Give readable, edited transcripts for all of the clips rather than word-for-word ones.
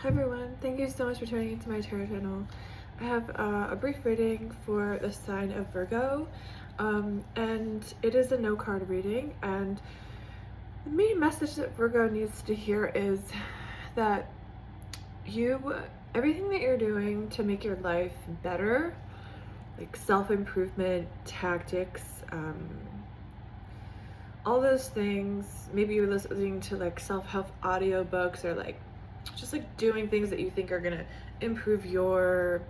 Hi everyone, thank you so much for tuning into my tarot channel. I have a brief reading for the sign of Virgo, and it is a no card reading, and the main message that Virgo needs to hear is that everything that you're doing to make your life better, like self-improvement, tactics, all those things, maybe you're listening to like self-help audiobooks or like just like doing things that you think are gonna improve your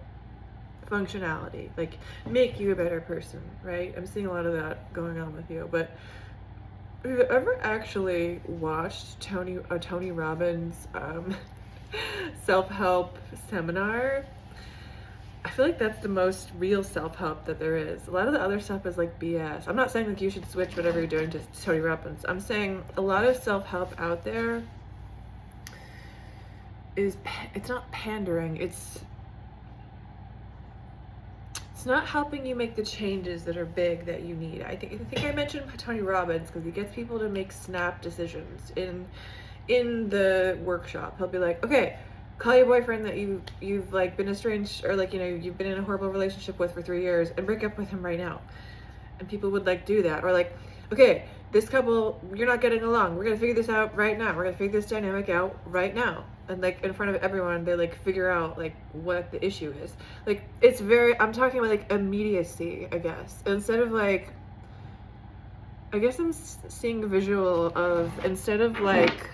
functionality, like make you a better person, right? I'm seeing a lot of that going on with you. But have you ever actually watched Tony Robbins self-help seminar? I feel like that's the most real self-help that there is. A lot of the other stuff is like BS. I'm not saying like you should switch whatever you're doing to Tony Robbins. I'm saying a lot of self-help out there it's not pandering. It's not helping you make the changes that are big that you need. I think I mentioned Tony Robbins because he gets people to make snap decisions in the workshop. He'll be like, okay, call your boyfriend that you've like been estranged or like, you know, you've been in a horrible relationship with for 3 years and break up with him right now. And people would like do that. Or like, okay, this couple, you're not getting along. We're gonna figure this out right now. We're gonna figure this dynamic out right now. And like in front of everyone, they like figure out like what the issue is. Like it's I'm talking about like immediacy, I guess. Instead of like, I guess I'm seeing a visual of, instead of like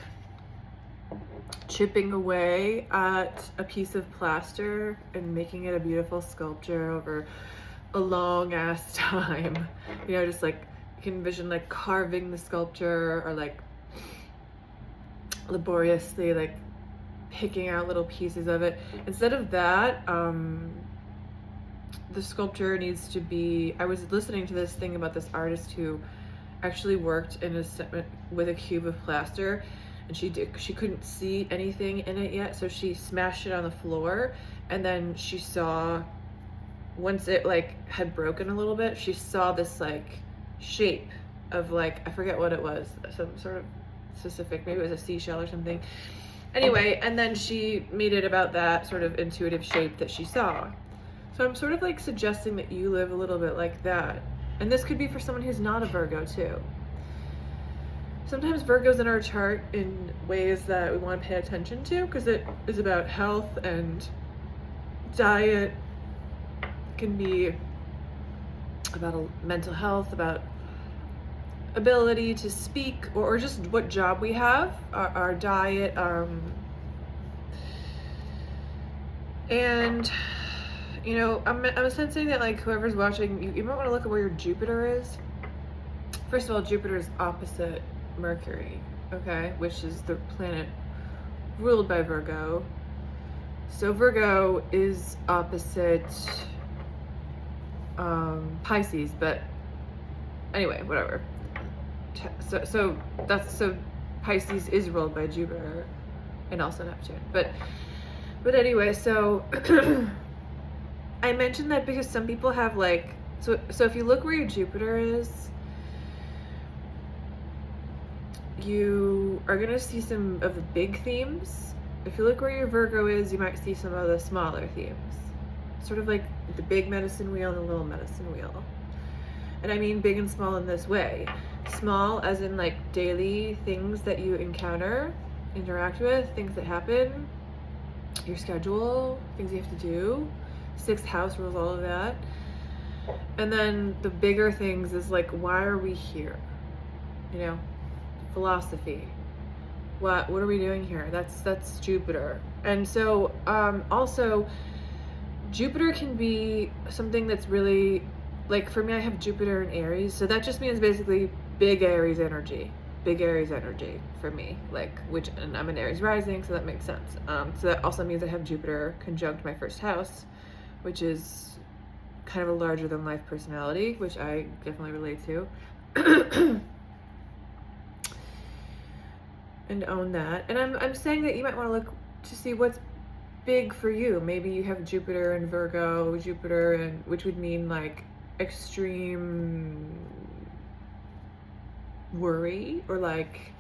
chipping away at a piece of plaster and making it a beautiful sculpture over a long ass time, you know, just like you can envision like carving the sculpture or like laboriously like picking out little pieces of it. Instead of that, the sculpture needs to be, I was listening to this thing about this artist who actually worked in with a cube of plaster, and she couldn't see anything in it yet, so she smashed it on the floor, and then she saw, once it like had broken a little bit, she saw this like shape of like, I forget what it was, some sort of specific, maybe it was a seashell or something. Anyway, and then she made it about that sort of intuitive shape that she saw. So I'm sort of like suggesting that you live a little bit like that. And this could be for someone who's not a Virgo too. Sometimes Virgo's in our chart in ways that we want to pay attention to because it is about health and diet. It can be about mental health, about ability to speak, or just what job we have, our diet, and you know, I'm sensing that like whoever's watching, you might want to look at where your Jupiter is. First of all, Jupiter is opposite Mercury, okay, which is the planet ruled by Virgo. So Virgo is opposite Pisces, but anyway, whatever. So Pisces is ruled by Jupiter and also Neptune. But anyway, so I mentioned that because some people have like, so if you look where your Jupiter is, you are gonna see some of the big themes. If you look where your Virgo is, you might see some of the smaller themes. Sort of like the big medicine wheel and the little medicine wheel. And I mean big and small in this way. Small as in like daily things that you encounter, interact with, things that happen, your schedule, things you have to do, sixth house rules, all of that. And then the bigger things is like, why are we here? You know, philosophy. What are we doing here? That's Jupiter. And so also Jupiter can be something that's really, like for me, I have Jupiter in Aries, so that just means basically big Aries energy for me, like, and I'm an Aries rising, so that makes sense. So that also means I have Jupiter conjunct my first house, which is kind of a larger than life personality, which I definitely relate to. And own that. And I'm saying that you might want to look to see what's big for you. Maybe you have Jupiter and Virgo, which would mean like extreme worry, or like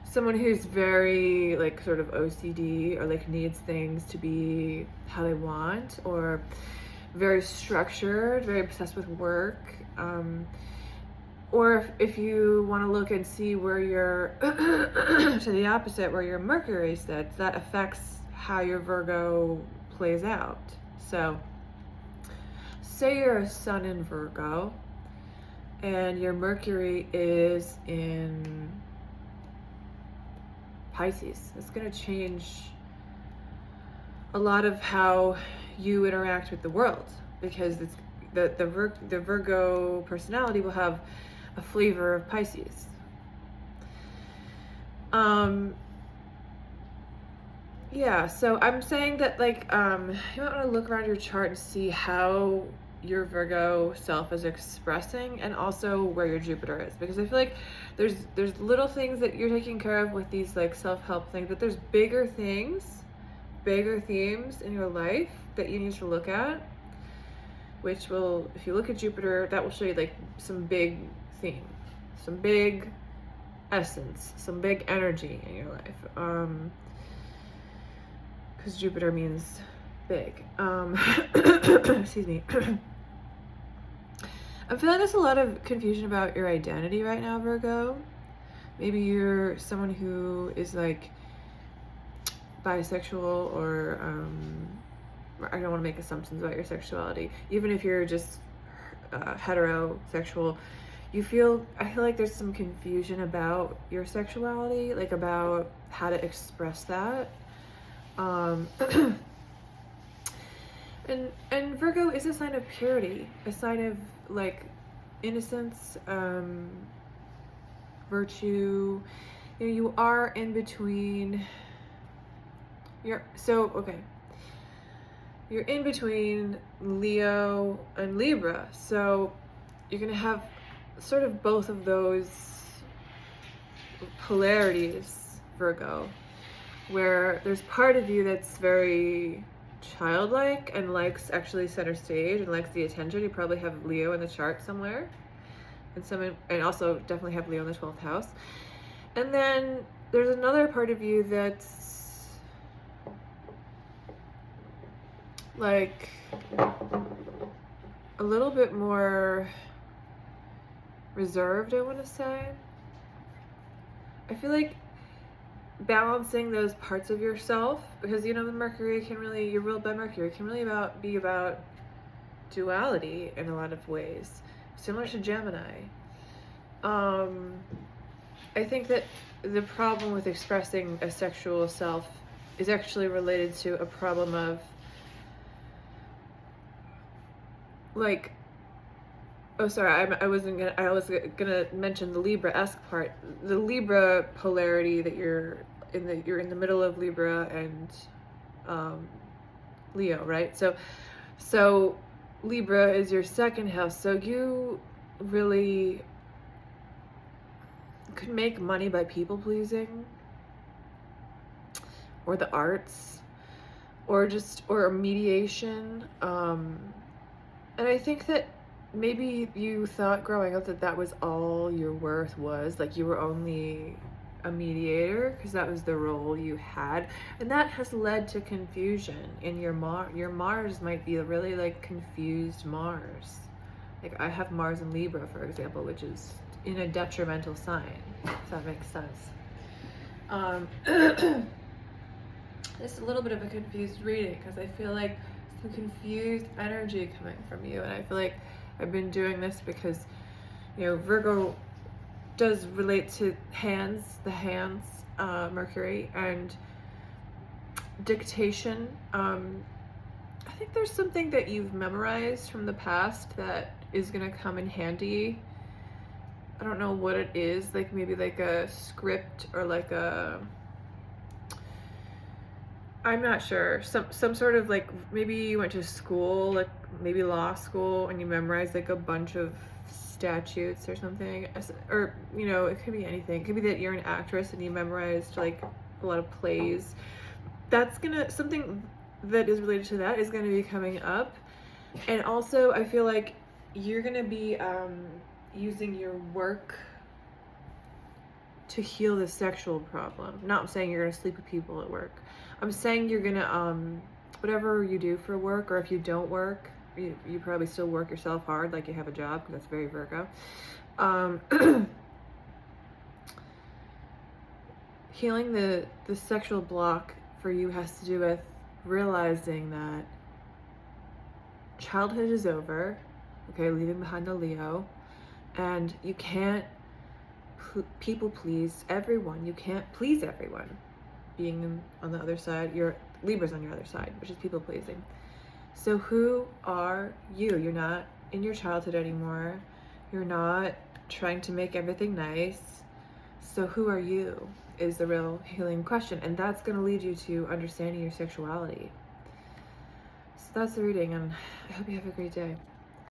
someone who's very like sort of OCD, or like needs things to be how they want, or very structured, very obsessed with work. Or if you want to look and see where your to the opposite, where your Mercury sits, that affects how your Virgo plays out. So say you're a sun in Virgo and your Mercury is in Pisces. It's going to change a lot of how you interact with the world, because it's the Virgo personality will have a flavor of Pisces. Yeah, so I'm saying that like you might want to look around your chart and see how your Virgo self is expressing, and also where your Jupiter is, because I feel like there's little things that you're taking care of with these like self-help things, but there's bigger things, bigger themes in your life that you need to look at, which will, if you look at Jupiter, that will show you like some big theme, some big essence, some big energy in your life. Because Jupiter means big. Excuse me. I'm feeling there's a lot of confusion about your identity right now, Virgo. Maybe you're someone who is like bisexual, or I don't want to make assumptions about your sexuality. Even if you're just heterosexual, I feel like there's some confusion about your sexuality, like about how to express that. And Virgo is a sign of purity, a sign of like innocence, virtue. You know, you are in between. You're in between Leo and Libra, so you're gonna have sort of both of those polarities, Virgo, where there's part of you that's very childlike and likes actually center stage and likes the attention. You probably have Leo in the chart somewhere, and also definitely have Leo in the 12th house. And then there's another part of you that's like a little bit more reserved, I want to say. I feel like balancing those parts of yourself, because you know the Mercury can really, you're ruled by Mercury, can really be about duality in a lot of ways, similar to Gemini. I think that the problem with expressing a sexual self is actually related to a problem of like, oh sorry, I was gonna mention the Libra-esque part, the Libra polarity, that you're in the middle of Libra and Leo, right? So Libra is your second house, so you really could make money by people pleasing, or the arts, or mediation. And I think that maybe you thought growing up that was all your worth was, like you were only a mediator because that was the role you had, and that has led to confusion in your Mars might be a really like confused Mars. Like I have Mars in Libra, for example, which is in a detrimental sign, if that makes sense. It's a little bit of a confused reading because I feel like some confused energy coming from you, and I feel like I've been doing this because, you know, Virgo does relate to the hands, Mercury, and dictation. I think there's something that you've memorized from the past that is gonna come in handy. I don't know what it is, like maybe like a script or like I'm not sure, some sort of like, maybe you went to school, like maybe law school, and you memorized like a bunch of statutes or something, or you know, it could be anything. It could be that you're an actress and you memorized like a lot of plays. That's something that is related to that is gonna be coming up. And also I feel like you're gonna be using your work to heal the sexual problem. Not saying you're gonna sleep with people at work. I'm saying you're gonna whatever you do for work, or if you don't work, you probably still work yourself hard like you have a job, because that's very Virgo. Healing the sexual block for you has to do with realizing that childhood is over, okay, leaving behind the Leo, and you can't people please everyone. You can't please everyone. Being on the other side, Libra's on your other side, which is people pleasing. So who are you? You're not in your childhood anymore. You're not trying to make everything nice. So who are you is the real healing question, and that's going to lead you to understanding your sexuality. So that's the reading, and I hope you have a great day.